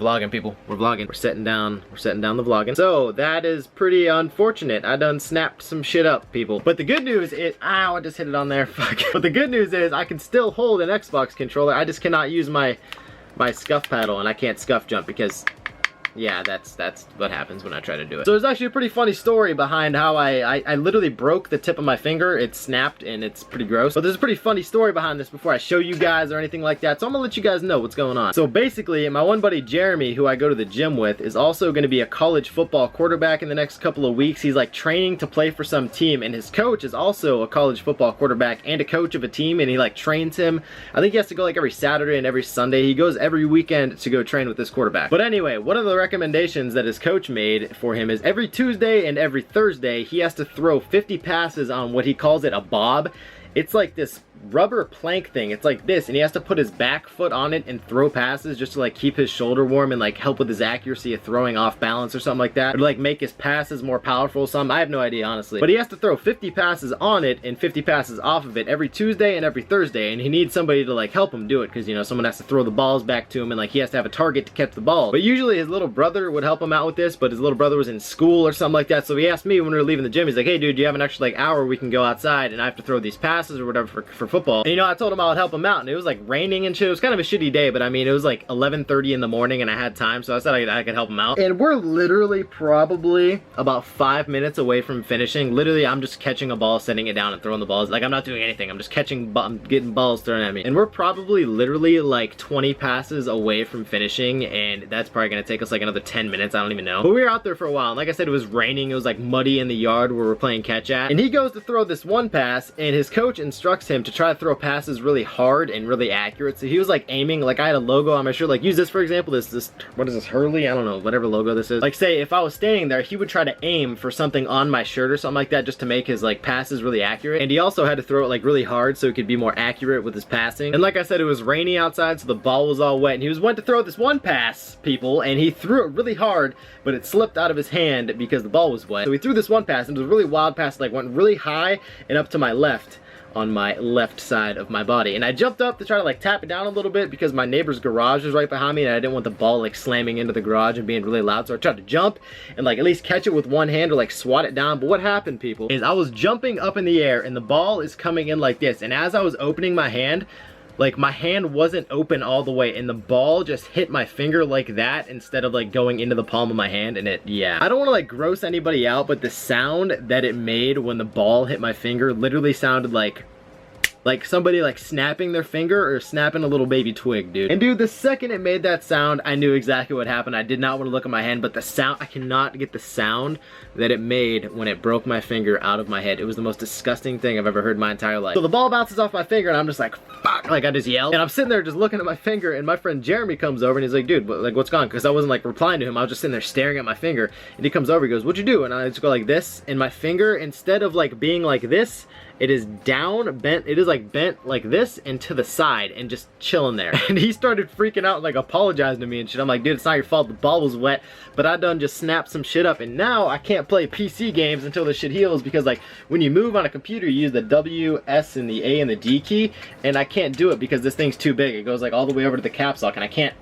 vlogging, people. We're vlogging. We're setting down the vlogging. So that is pretty unfortunate. I done snapped some shit up, people. But the good news is, ow, I just hit it on there. Fuck. But the good news is I can still hold an Xbox controller. I just cannot use my scuff paddle, and I can't scuff jump because, yeah, that's what happens when I try to do it. So there's actually a pretty funny story behind how I literally broke the tip of my finger. It snapped and it's pretty gross. But there's a pretty funny story behind this before I show you guys or anything like that. So I'm gonna let you guys know what's going on. So basically, my one buddy Jeremy, who I go to the gym with, is also gonna be a college football quarterback in the next couple of weeks. He's like training to play for some team, and his coach is also a college football quarterback and a coach of a team, and he like trains him. I think he has to go like every Saturday and every Sunday. He goes every weekend to go train with this quarterback. But anyway, one of the recommendations that his coach made for him is every Tuesday and every Thursday he has to throw 50 passes on what he calls it a bob. It's like this rubber plank thing. It's like this, and he has to put his back foot on it and throw passes just to like keep his shoulder warm and like help with his accuracy of throwing off balance or something like that, or like make his passes more powerful or something. I have no idea, honestly, but he has to throw 50 passes on it and 50 passes off of it every Tuesday and every Thursday, and he needs somebody to like help him do it because, you know, someone has to throw the balls back to him, and like he has to have a target to catch the ball. But usually his little brother would help him out with this, but his little brother was in school or something like that, so he asked me when we were leaving the gym. He's like, hey dude, do you have an extra like hour we can go outside and I have to throw these passes or whatever for football? And you know, I told him I would help him out, and it was like raining and shit. It was kind of a shitty day, but I mean, it was like 11:30 in the morning and I had time, so I said I could help him out. And we're literally probably about 5 minutes away from finishing. Literally, I'm just catching a ball, setting it down, and throwing the balls. Like, I'm not doing anything. I'm just I'm getting balls thrown at me. And we're probably literally like 20 passes away from finishing, and that's probably gonna take us like another 10 minutes. I don't even know. But we were out there for a while, and like I said, it was raining. It was like muddy in the yard where we're playing catch at. And he goes to throw this one pass, and his coach instructs him to try to throw passes really hard and really accurate. So he was like aiming, like I had a logo on my shirt, like use this for example, this what is this, Hurley? I don't know, whatever logo this is. Like say if I was standing there, he would try to aim for something on my shirt or something like that just to make his like passes really accurate. And he also had to throw it like really hard so he could be more accurate with his passing. And like I said, it was rainy outside, so the ball was all wet, and he went to throw this one pass, people, and he threw it really hard, but it slipped out of his hand because the ball was wet. So he threw this one pass, and it was a really wild pass, like went really high and up to my left, on my left side of my body. And I jumped up to try to like tap it down a little bit because my neighbor's garage was right behind me, and I didn't want the ball like slamming into the garage and being really loud. So I tried to jump and like at least catch it with one hand or like swat it down. But what happened, people, is I was jumping up in the air and the ball is coming in like this. And as I was opening my hand, like my hand wasn't open all the way, and the ball just hit my finger like that instead of like going into the palm of my hand. And it, yeah, I don't want to like gross anybody out, but the sound that it made when the ball hit my finger literally sounded like somebody like snapping their finger or snapping a little baby twig, dude. And dude, the second it made that sound, I knew exactly what happened. I did not want to look at my hand, but the sound, I cannot get the sound that it made when it broke my finger out of my head. It was the most disgusting thing I've ever heard in my entire life. So the ball bounces off my finger, and I'm just like, fuck, like I just yelled. And I'm sitting there just looking at my finger, and my friend Jeremy comes over, and he's like, dude, like what's going on? Because I wasn't like replying to him. I was just sitting there staring at my finger, and he comes over, he goes, what'd you do? And I just go like this, and my finger, instead of like being like this, it is down, bent, it is like bent like this and to the side and just chilling there. And he started freaking out, like apologizing to me and shit. I'm like, dude, it's not your fault, the ball was wet, but I done just snapped some shit up, and now I can't play PC games until the shit heals, because like when you move on a computer, you use the W, S, and the A and the D key, and I can't do it because this thing's too big. It goes like all the way over to the caps lock, and I can't,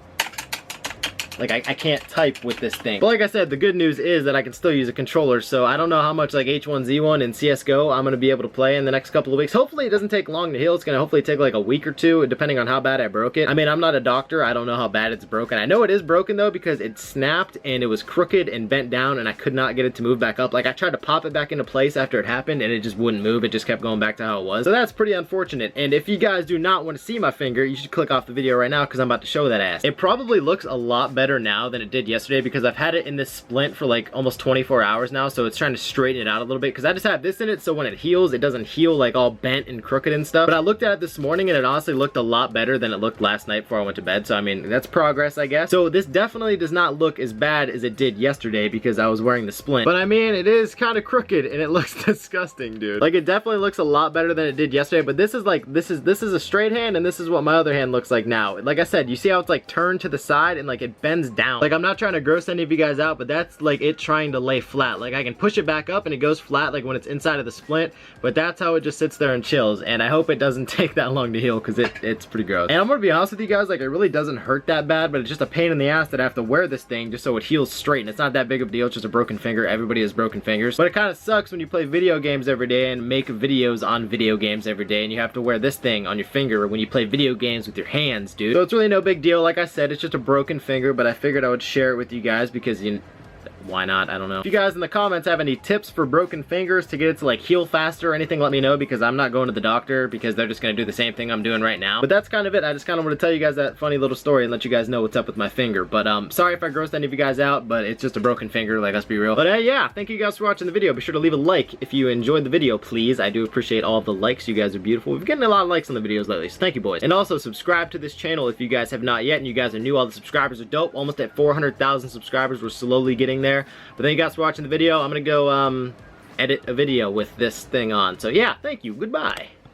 like I can't type with this thing. But like I said, the good news is that I can still use a controller, so I don't know how much like H1Z1 and CSGO I'm gonna be able to play in the next couple of weeks. Hopefully it doesn't take long to heal. It's gonna hopefully take like a week or two, depending on how bad I broke it. I mean, I'm not a doctor. I don't know how bad it's broken. I know it is broken though, because it snapped and it was crooked and bent down, and I could not get it to move back up. Like I tried to pop it back into place after it happened, and it just wouldn't move. It just kept going back to how it was. So that's pretty unfortunate. And if you guys do not want to see my finger, you should click off the video right now, because I'm about to show that ass. It probably looks a lot better now than it did yesterday, because I've had it in this splint for like almost 24 hours now, so it's trying to straighten it out a little bit, because I just have this in it, so when it heals, it doesn't heal like all bent and crooked and stuff. But I looked at it this morning, and it honestly looked a lot better than it looked last night before I went to bed. So I mean, that's progress, I guess. So this definitely does not look as bad as it did yesterday, because I was wearing the splint. But I mean, it is kind of crooked, and it looks disgusting, dude. Like it definitely looks a lot better than it did yesterday. But this is like, this is a straight hand, and this is what my other hand looks like now. Like I said, you see how it's like turned to the side, and like it bends hands down. Like, I'm not trying to gross any of you guys out, but that's like it trying to lay flat. Like, I can push it back up and it goes flat like when it's inside of the splint, but that's how it just sits there and chills. And I hope it doesn't take that long to heal, because it's pretty gross. And I'm gonna be honest with you guys, like, it really doesn't hurt that bad, but it's just a pain in the ass that I have to wear this thing just so it heals straight. And it's not that big of a deal, it's just a broken finger. Everybody has broken fingers. But it kind of sucks when you play video games every day and make videos on video games every day, and you have to wear this thing on your finger when you play video games with your hands, dude. So it's really no big deal. Like I said, it's just a broken finger, but I figured I would share it with you guys because why not? I don't know. If you guys in the comments have any tips for broken fingers to get it to like heal faster or anything, let me know, because I'm not going to the doctor because they're just gonna do the same thing I'm doing right now. But that's kind of it. I just kind of want to tell you guys that funny little story and let you guys know what's up with my finger. But sorry if I grossed any of you guys out, but it's just a broken finger, like, let's be real. But yeah, thank you guys for watching the video. Be sure to leave a like if you enjoyed the video, please. I do appreciate all of the likes. You guys are beautiful. We've been getting a lot of likes on the videos lately, so thank you, boys. And also subscribe to this channel if you guys have not yet, and you guys are new. All the subscribers are dope. Almost at 400,000 subscribers. We're slowly getting there. But thank you guys for watching the video. I'm gonna go edit a video with this thing on. So yeah, thank you. Goodbye.